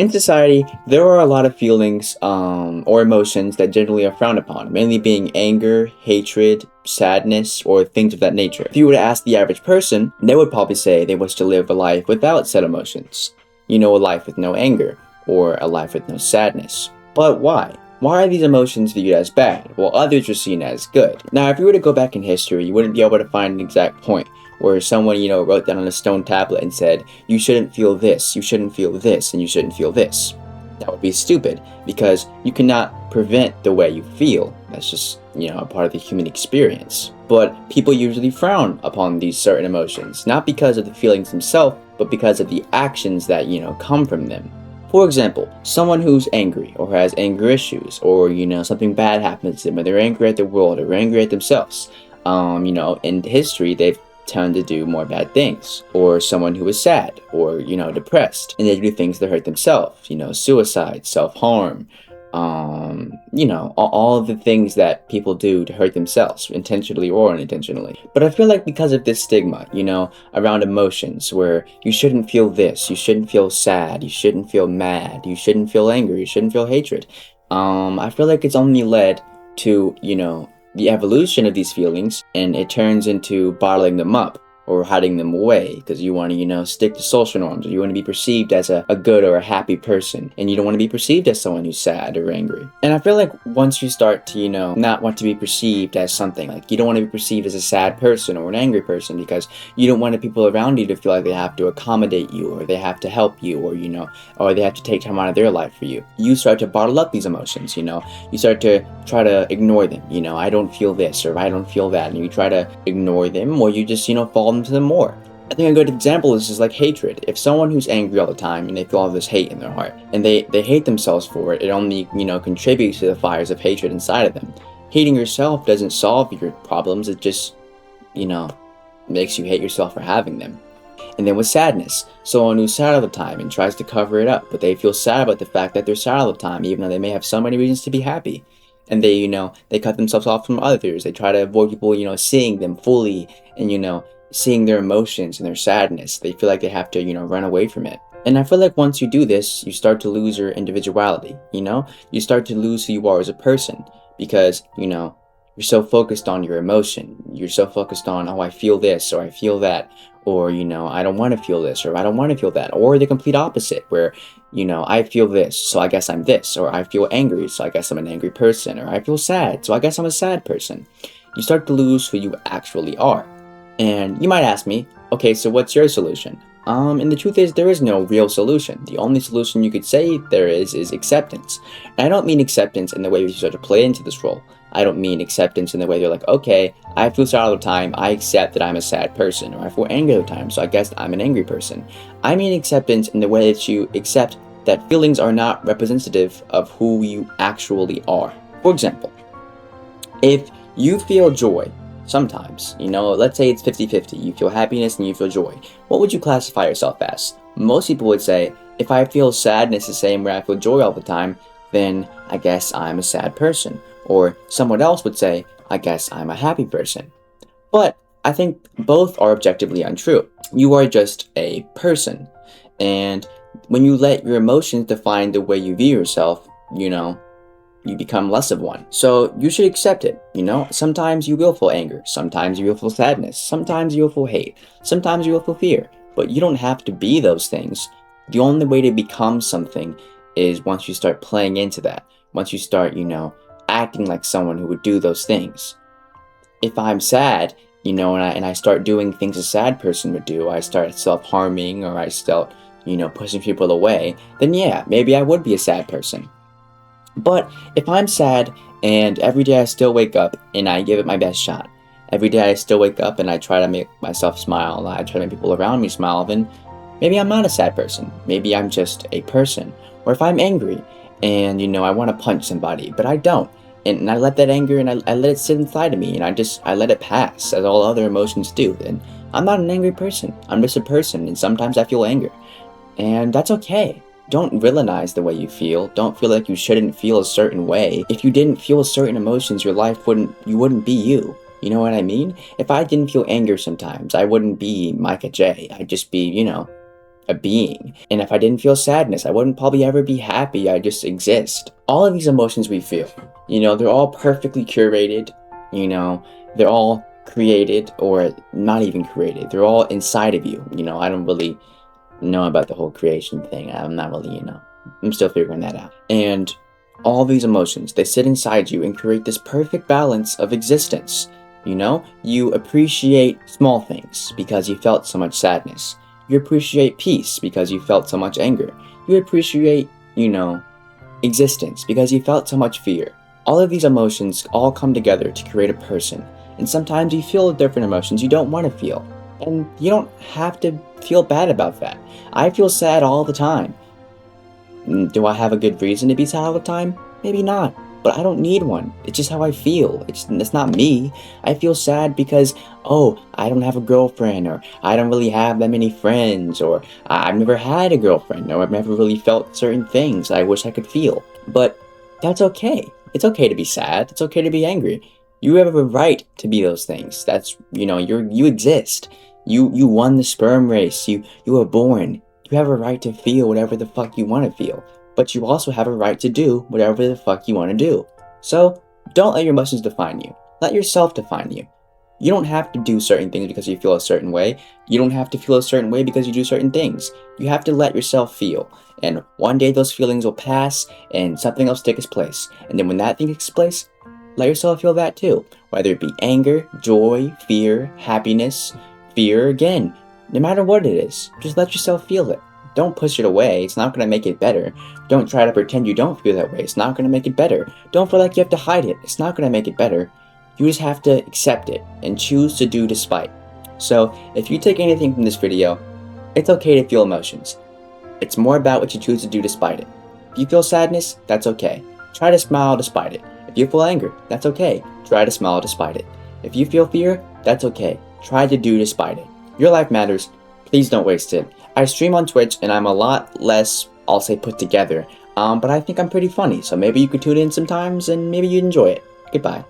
In society, there are a lot of feelings or emotions that generally are frowned upon, mainly being anger, hatred, sadness, or things of that nature. If you were to ask the average person, they would probably say they wish to live a life without said emotions. You know, a life with no anger, or a life with no sadness. But why? Why are these emotions viewed as bad, while others are seen as good? Now, if you were to go back in history, you wouldn't be able to find an exact point where someone, wrote down on a stone tablet and said, you shouldn't feel this, you shouldn't feel this, and you shouldn't feel this. That would be stupid, because you cannot prevent the way you feel. That's just, a part of the human experience. But people usually frown upon these certain emotions, not because of the feelings themselves, but because of the actions that, come from them. For example, someone who's angry or has anger issues, or, something bad happens to them, or they're angry at the world or angry at themselves. In history, they've tend to do more bad things. Or someone who is sad or, depressed, and they do things that hurt themselves, suicide, self-harm, all of the things that people do to hurt themselves, intentionally or unintentionally. But I feel like because of this stigma, around emotions, where you shouldn't feel this, you shouldn't feel sad, you shouldn't feel mad, you shouldn't feel angry, you shouldn't feel hatred, I feel like it's only led to, the evolution of these feelings, and it turns into bottling them up or hiding them away because you want to, stick to social norms, or you want to be perceived as a good or a happy person, and you don't want to be perceived as someone who's sad or angry. And I feel like once you start to, not want to be perceived as something, like you don't want to be perceived as a sad person or an angry person, because you don't want the people around you to feel like they have to accommodate you, or they have to help you, or, or they have to take time out of their life for you. You start to bottle up these emotions, you start to try to ignore them, I don't feel this, or I don't feel that, and you try to ignore them, or you just, fall into them more. I think a good example is like hatred. If someone who's angry all the time and they feel all this hate in their heart, and they hate themselves for it, it only, contributes to the fires of hatred inside of them. Hating yourself doesn't solve your problems, it just, makes you hate yourself for having them. And then with sadness, someone who's sad all the time and tries to cover it up, but they feel sad about the fact that they're sad all the time, even though they may have so many reasons to be happy. And they, they cut themselves off from others. They try to avoid people, seeing them fully and, seeing their emotions and their sadness. They feel like they have to, run away from it. And I feel like once you do this, you start to lose your individuality, You start to lose who you are as a person, because, you're so focused on your emotion. You're so focused on, oh, I feel this, or I feel that, or, I don't want to feel this, or I don't want to feel that. Or the complete opposite, where, I feel this, so I guess I'm this, or I feel angry, so I guess I'm an angry person, or I feel sad, so I guess I'm a sad person. You start to lose who you actually are. And you might ask me, okay, so what's your solution? And the truth is, there is no real solution. The only solution you could say there is acceptance. And I don't mean acceptance in the way you start to play into this role. I don't mean acceptance in the way you're like, okay, I feel sad all the time, I accept that I'm a sad person, or I feel angry all the time, so I guess I'm an angry person. I mean acceptance in the way that you accept that feelings are not representative of who you actually are. For example, if you feel joy, sometimes, let's say it's 50-50, you feel happiness and you feel joy, what would you classify yourself as? Most people would say, if I feel sadness the same way I feel joy all the time, then I guess I'm a sad person. Or someone else would say, I guess I'm a happy person. But I think both are objectively untrue. You are just a person. And when you let your emotions define the way you view yourself, you become less of one. So you should accept it, Sometimes you will feel anger, sometimes you will feel sadness, sometimes you will feel hate, sometimes you will feel fear. But you don't have to be those things. The only way to become something is once you start playing into that. Once you start, acting like someone who would do those things. If I'm sad, and I start doing things a sad person would do, I start self-harming, or I start, pushing people away, then yeah, maybe I would be a sad person. But if I'm sad and every day I still wake up and I give it my best shot, every day I still wake up and I try to make myself smile, I try to make people around me smile, then maybe I'm not a sad person. Maybe I'm just a person. Or if I'm angry and, I want to punch somebody, but I don't, and I let that anger and I let it sit inside of me, and I let it pass, as all other emotions do, then I'm not an angry person. I'm just a person, and sometimes I feel anger. And that's okay. Don't villainize the way you feel. Don't feel like you shouldn't feel a certain way. If you didn't feel certain emotions, your life wouldn't be you. You know what I mean? If I didn't feel anger sometimes, I wouldn't be Micah J. I'd just be, a being. And if I didn't feel sadness, I wouldn't probably ever be happy. I just exist. All of these emotions we feel, they're all perfectly curated, they're all created, or not even created. They're all inside of you. I don't really know about the whole creation thing. I'm not really, I'm still figuring that out. And all these emotions, they sit inside you and create this perfect balance of existence. You appreciate small things because you felt so much sadness. You appreciate peace because you felt so much anger. You appreciate, existence because you felt so much fear. All of these emotions all come together to create a person. And sometimes you feel different emotions you don't want to feel. And you don't have to feel bad about that. I feel sad all the time. Do I have a good reason to be sad all the time? Maybe not. But I don't need one. It's just how I feel. It's not me. I feel sad because, I don't have a girlfriend, or I don't really have that many friends, or I've never had a girlfriend, or I've never really felt certain things I wish I could feel. But that's okay. It's okay to be sad. It's okay to be angry. You have a right to be those things. That's, you exist. You won the sperm race. You were born. You have a right to feel whatever the fuck you want to feel. But you also have a right to do whatever the fuck you want to do. So, don't let your emotions define you. Let yourself define you. You don't have to do certain things because you feel a certain way. You don't have to feel a certain way because you do certain things. You have to let yourself feel. And one day those feelings will pass and something else take its place. And then when that thing takes place, let yourself feel that too. Whether it be anger, joy, fear, happiness, fear again. No matter what it is, just let yourself feel it. Don't push it away. It's not going to make it better. Don't try to pretend you don't feel that way. It's not going to make it better. Don't feel like you have to hide it. It's not going to make it better. You just have to accept it and choose to do despite. So, if you take anything from this video, it's okay to feel emotions. It's more about what you choose to do despite it. If you feel sadness, that's okay. Try to smile despite it. If you feel anger, that's okay. Try to smile despite it. If you feel fear, that's okay. Try to do despite it. Your life matters. Please don't waste it. I stream on Twitch and I'm a lot less, I'll say, put together. But I think I'm pretty funny, so maybe you could tune in sometimes and maybe you'd enjoy it. Goodbye.